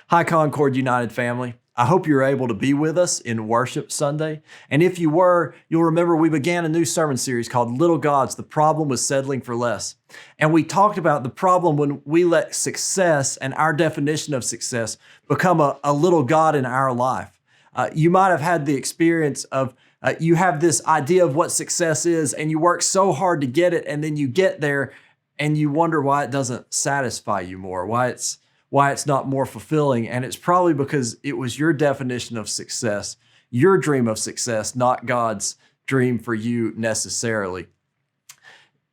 Hi, Concord United family. I hope you're able to be with us in Worship Sunday. And if you were, you'll remember we began a new sermon series called Little Gods, The Problem with Settling for Less. And we talked about the problem when we let success and our definition of success become a little God in our life. You might have had the experience of you have this idea of what success is and you work so hard to get it, and then you get there and you wonder why it doesn't satisfy you more, why it's not more fulfilling. And it's probably because it was your definition of success, your dream of success, not God's dream for you necessarily.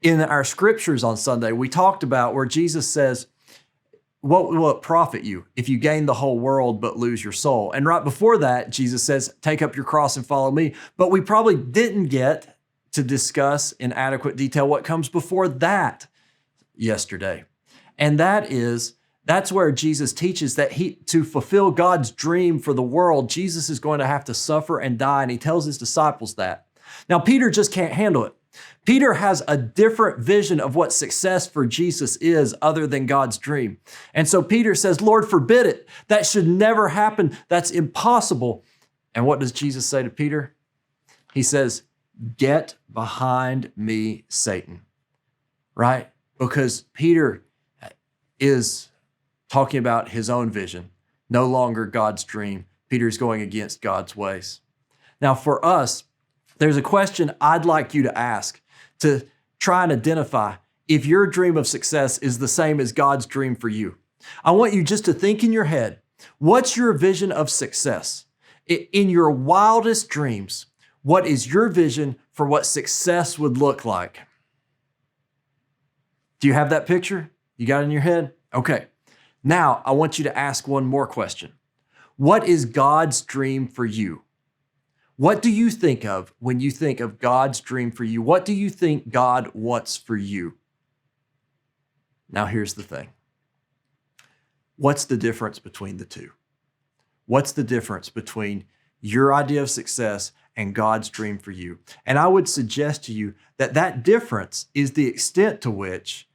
In our scriptures on Sunday, we talked about where Jesus says, what will it profit you if you gain the whole world but lose your soul? And right before that, Jesus says, take up your cross and follow me. But we probably didn't get to discuss in adequate detail what comes before that yesterday. And that's where Jesus teaches that to fulfill God's dream for the world, Jesus is going to have to suffer and die. And he tells his disciples that. Now, Peter just can't handle it. Peter has a different vision of what success for Jesus is other than God's dream. And so Peter says, Lord, forbid it. That should never happen. That's impossible. And what does Jesus say to Peter? He says, get behind me, Satan, right? Because Peter is talking about his own vision, no longer God's dream. Peter's going against God's ways. Now, for us, there's a question I'd like you to ask to try and identify if your dream of success is the same as God's dream for you. I want you just to think in your head, what's your vision of success? In your wildest dreams, what is your vision for what success would look like? Do you have that picture? You got it in your head? Okay. Now, I want you to ask one more question. What is God's dream for you? What do you think of when you think of God's dream for you? What do you think God wants for you? Now, here's the thing. What's the difference between the two? What's the difference between your idea of success and God's dream for you? And I would suggest to you that that difference is the extent to which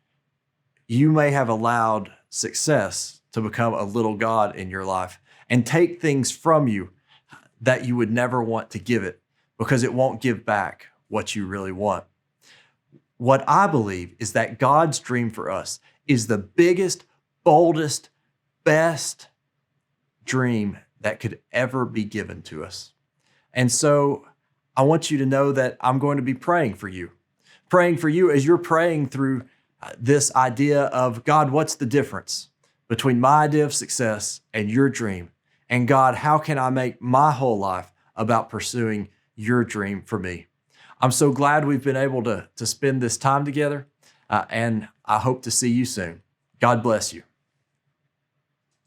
you may have allowed success to become a little God in your life and take things from you that you would never want to give it because it won't give back what you really want. What I believe is that God's dream for us is the biggest, boldest, best dream that could ever be given to us. And so I want you to know that I'm going to be praying for you as you're praying through this idea of, God, what's the difference between my idea of success and your dream? And God, how can I make my whole life about pursuing your dream for me? I'm so glad we've been able to spend this time together, and I hope to see you soon. God bless you.